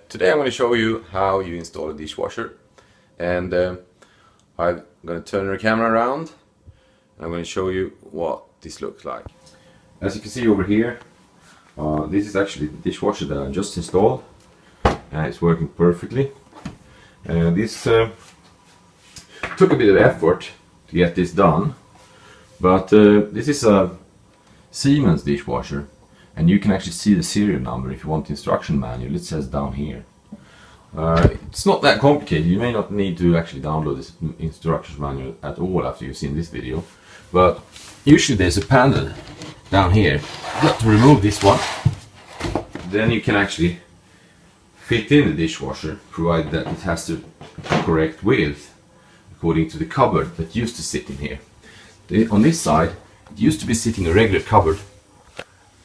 Today I'm going to show you how you install a dishwasher, and I'm going to turn the camera around and I'm going to show you what this looks like. As you can see over here, this is actually the dishwasher that I just installed, and it's working perfectly. This took a bit of effort to get this done, but this is a Siemens dishwasher, and you can actually see the serial number if you want the instruction manual. It says down here. It's not that complicated. You may not need to actually download this instructions manual at all after you've seen this video, but usually there's a panel down here. You have to remove this one, then you can actually fit in the dishwasher, provided that it has the correct width according to the cupboard that used to sit in here. On this side, it used to be sitting a regular cupboard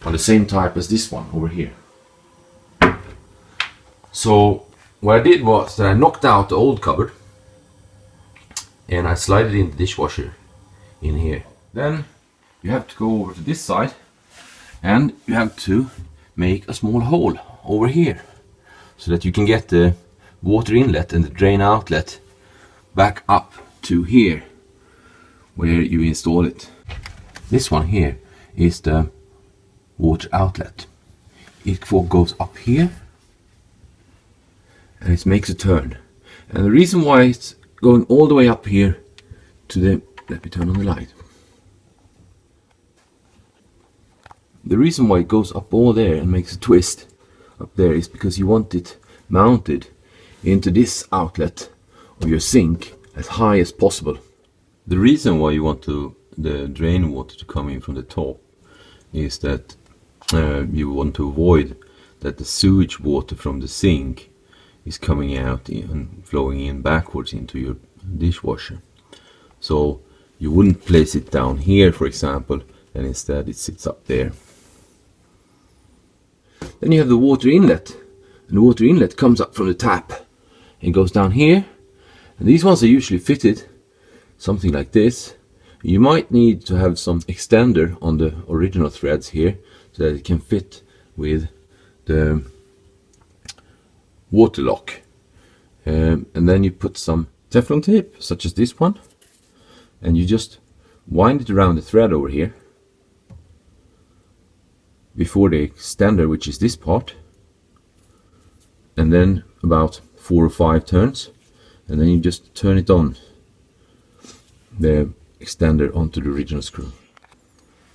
on the same type as this one over here. So what I did was that I knocked out the old cupboard and I slid in the dishwasher in here. Then you have to go over to this side and you have to make a small hole over here so that you can get the water inlet and the drain outlet back up to here where you install it. This one here is the water outlet. It goes up here and it makes a turn, and the reason why it's going all the way up here to the, let me turn on the light. The reason why it goes up all there and makes a twist up there is because you want it mounted into this outlet of your sink as high as possible. The reason why you want the drain water to come in from the top is that you want to avoid that the sewage water from the sink is coming out and flowing in backwards into your dishwasher. So you wouldn't place it down here, for example, and instead it sits up there. Then you have the water inlet, and the water inlet comes up from the tap and goes down here, and these ones are usually fitted something like this. You might need to have some extender on the original threads here so that it can fit with the water lock, and then you put some Teflon tape such as this one, and you just wind it around the thread over here before the extender, which is this part, and then about 4 or 5 turns, and then you just turn it on, the extender onto the original screw.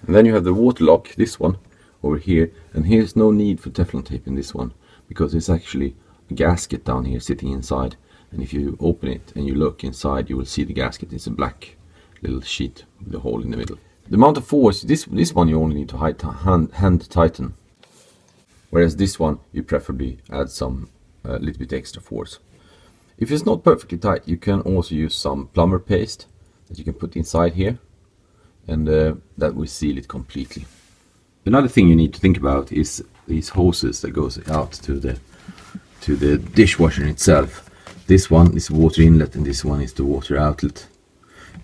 And then you have the water lock, this one over here, and here's no need for Teflon tape in this one because it's actually a gasket down here sitting inside, and if you open it and you look inside, you will see the gasket. It's a black little sheet with a hole in the middle. The amount of force, this one you only need to hand tighten, whereas this one you preferably add some little bit extra force. If it's not perfectly tight, you can also use some plumber paste that you can put inside here, and that will seal it completely. Another thing you need to think about is these hoses that goes out to the dishwasher itself. This one is water inlet and this one is the water outlet,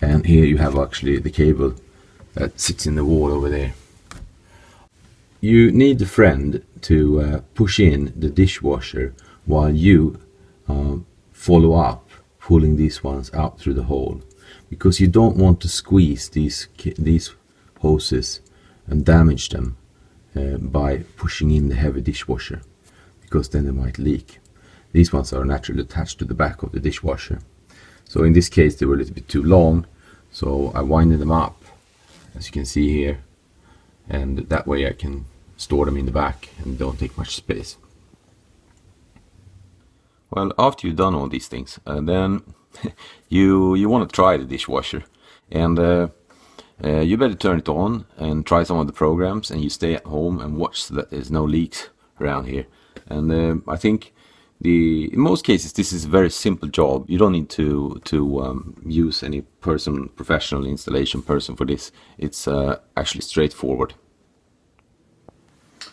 and here you have actually the cable that sits in the wall over there. You need a friend to push in the dishwasher while you follow up pulling these ones out through the hole, because you don't want to squeeze these hoses and damage them by pushing in the heavy dishwasher, because then they might leak. These ones are naturally attached to the back of the dishwasher, so in this case they were a little bit too long, so I winded them up, as you can see here, and that way I can store them in the back and don't take much space. Well, after you've done all these things, then you want to try the dishwasher, and you better turn it on and try some of the programs, and you stay at home and watch so that there's no leaks around here. And I think in most cases this is a very simple job. You don't need to use any professional installation person for this. It's actually straightforward.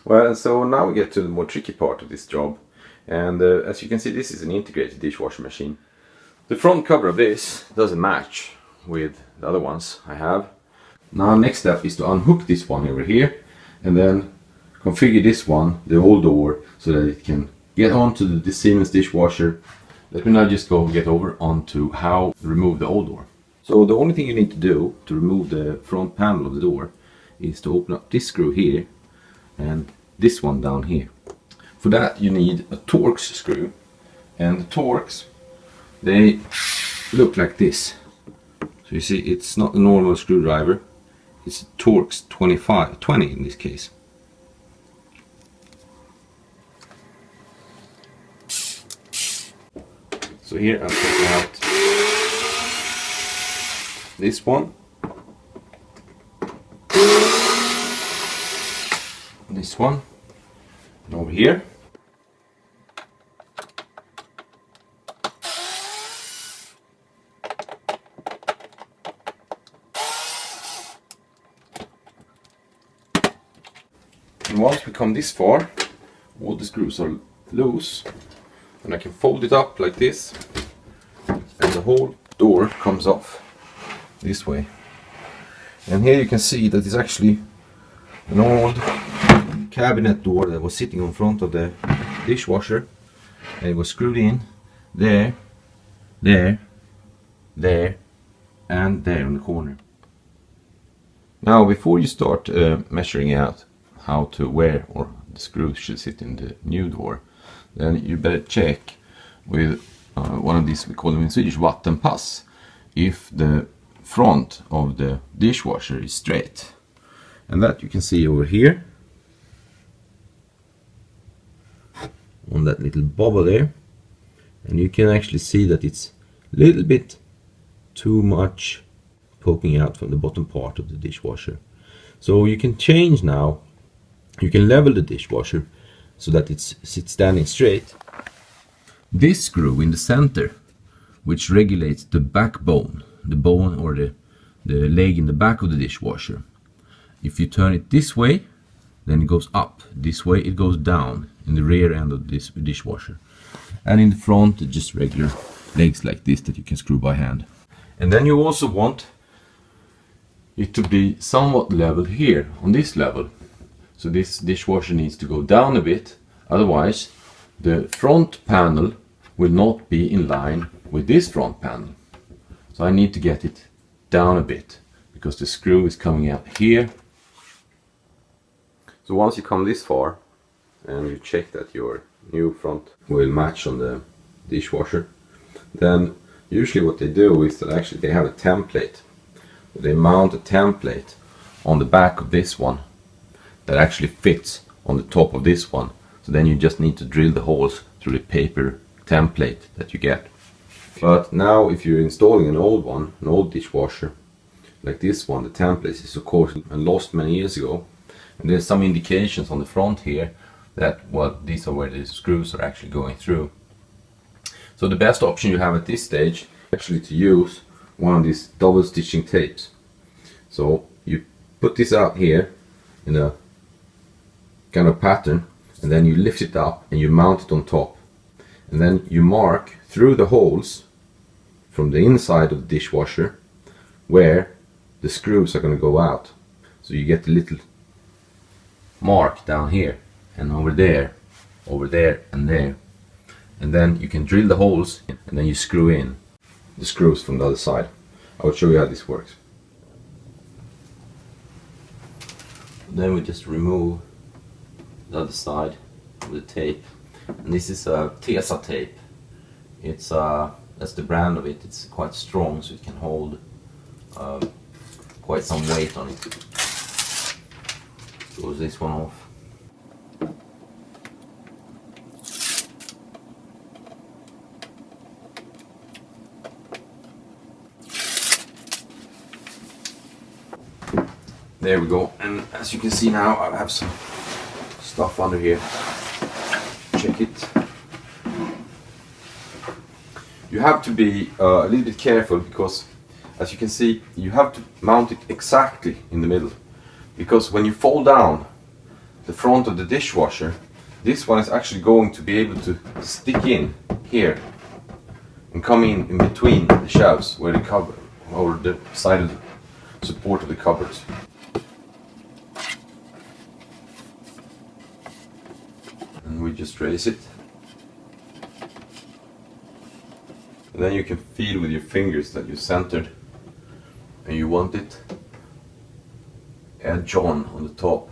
Well, so now we get to the more tricky part of this job, and as you can see, this is an integrated dishwasher machine. The front cover of this doesn't match with the other ones I have. Now next step is to unhook this one over here and then configure this one, the old door, so that it can get on to the Siemens dishwasher, let me now just get over onto how to remove the old door. So the only thing you need to do to remove the front panel of the door is to open up this screw here and this one down here. For that you need a Torx screw, and the Torx, they look like this. So you see, it's not a normal screwdriver, it's a Torx 20 in this case. So here I'm taking out this one, this one, and over here. And once we come this far, all the screws are loose, and I can fold it up like this, and the whole door comes off this way. And here you can see that it's actually an old cabinet door that was sitting in front of the dishwasher, and it was screwed in there, there, there, and there in the corner. Now before you start measuring out how to where or the screws should sit in the new door, then you better check with one of these, we call them in Swedish vattenpass, if the front of the dishwasher is straight. And that you can see over here on that little bubble there, and you can actually see that it's a little bit too much poking out from the bottom part of the dishwasher. So you can change now. You can level the dishwasher so that it sits standing straight. This screw in the center, which regulates the backbone, the bone or the leg in the back of the dishwasher. If you turn it this way, then it goes up. This way it goes down in the rear end of this dishwasher. And in the front, just regular legs like this that you can screw by hand. And then you also want it to be somewhat level here, on this level. So this dishwasher needs to go down a bit, otherwise the front panel will not be in line with this front panel. So I need to get it down a bit, because the screw is coming out here. So once you come this far, and you check that your new front will match on the dishwasher, then usually what they do is that actually they have a template. They mount a template on the back of this one that actually fits on the top of this one. So then you just need to drill the holes through the paper template that you get. But now if you're installing an old one, an old dishwasher like this one, the template is of course lost many years ago. And there's some indications on the front here that, well, these are where the screws are actually going through. So the best option you have at this stage is actually to use one of these double stitching tapes. So you put this out here in a kind of pattern, and then you lift it up and you mount it on top, and then you mark through the holes from the inside of the dishwasher where the screws are going to go out. So you get a little mark down here and over there and there, and then you can drill the holes and then you screw in the screws from the other side. I will show you how this works. Then we just remove the other side of the tape, and this is a Tesa tape. It's that's the brand of it. It's quite strong, so it can hold quite some weight on it. Close this one off. There we go, and as you can see now, I have some stuff under here. Check it. You have to be a little bit careful, because as you can see, you have to mount it exactly in the middle, because when you fold down the front of the dishwasher, this one is actually going to be able to stick in here and come in between the shelves where the cupboard or the side of the support of the cupboards. And we just raise it And then you can feel with your fingers that you centered and you want it edge on the top.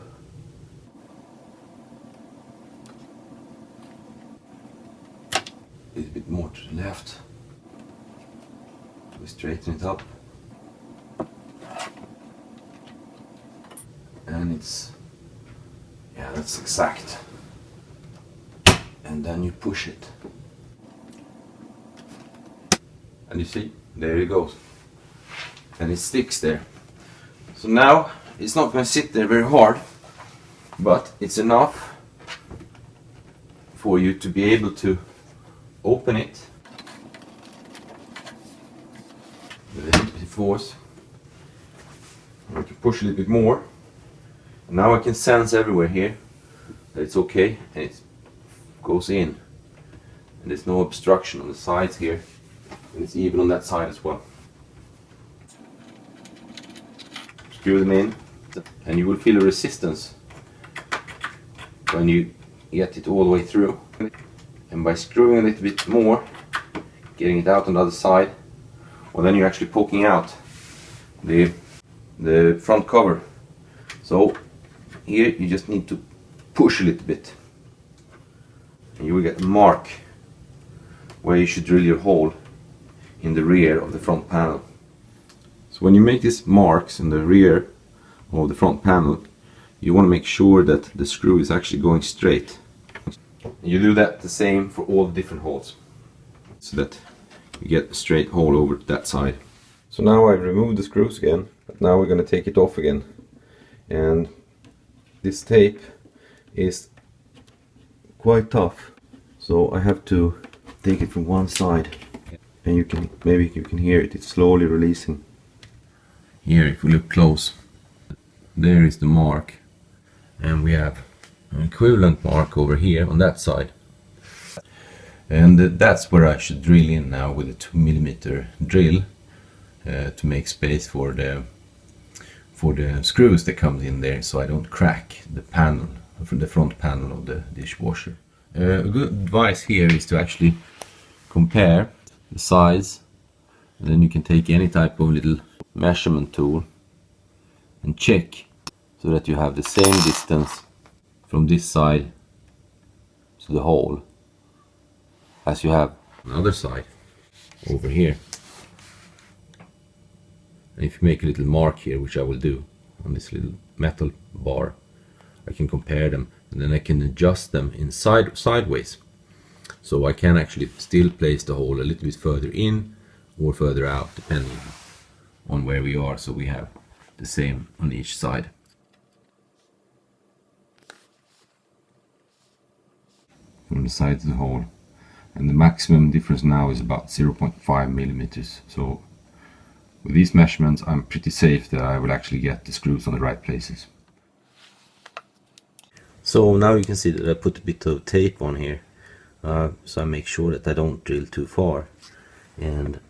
A little bit more to the left. We straighten it up. And it's, yeah, that's exact. And then you push it. And you see, there it goes. And it sticks there. So now it's not going to sit there very hard, but it's enough for you to be able to open it with a little bit of force. I'm going to push a little bit more. And now I can sense everywhere here that it's okay, and it goes in. And there's no obstruction on the sides here. And it's even on that side as well. Screw them in, and you will feel a resistance when you get it all the way through. And by screwing a little bit more, getting it out on the other side, well, then you're actually poking out the front cover. So here you just need to push a little bit, and you will get a mark where you should drill your hole in the rear of the front panel. So when you make these marks in the rear of the front panel, you want to make sure that the screw is actually going straight. You do that the same for all the different holes, so that you get a straight hole over that side. So now I've removed the screws again, but now we're going to take it off again. And this tape is quite tough, so I have to take it from one side. And you can, maybe you can hear it, it's slowly releasing. Here, if we look close, there is the mark, and we have an equivalent mark over here on that side. And that's where I should drill in now with a 2mm drill to make space for the screws that comes in there, so I don't crack the panel, from the front panel of the dishwasher. A good advice here is to actually compare the size, and then you can take any type of little measurement tool and check so that you have the same distance from this side to the hole as you have on the other side over here. And if you make a little mark here, which I will do on this little metal bar, I can compare them, and then I can adjust them sideways. So I can actually still place the hole a little bit further in or further out, depending on where we are, so we have the same on each side. From the side to the hole. And the maximum difference now is about 0.5mm. So with these measurements, I'm pretty safe that I will actually get the screws on the right places. So now you can see that I put a bit of tape on here. So I make sure that I don't drill too far, and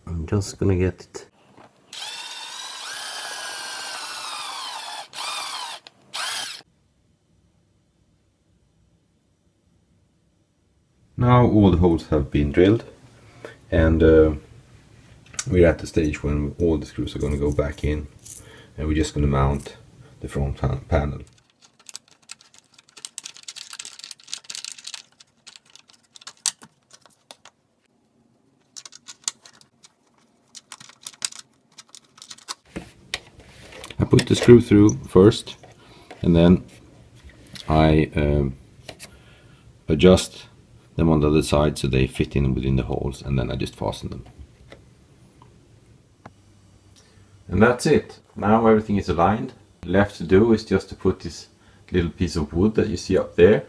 I'm just gonna get it. Now all the holes have been drilled, and we're at the stage when all the screws are going to go back in, and we're just going to mount the front panel. I put the screw through first, and then I adjust them on the other side so they fit in within the holes, and then I just fasten them. And that's it. Now everything is aligned. Left to do is just to put this little piece of wood that you see up there.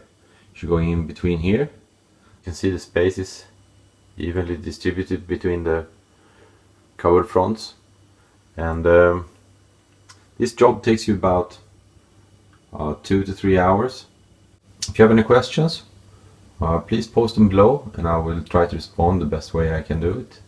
Should go in between here. You can see the spaces evenly distributed between the cover fronts, and this job takes you about 2 to 3 hours. If you have any questions, please post them below, and I will try to respond the best way I can do it.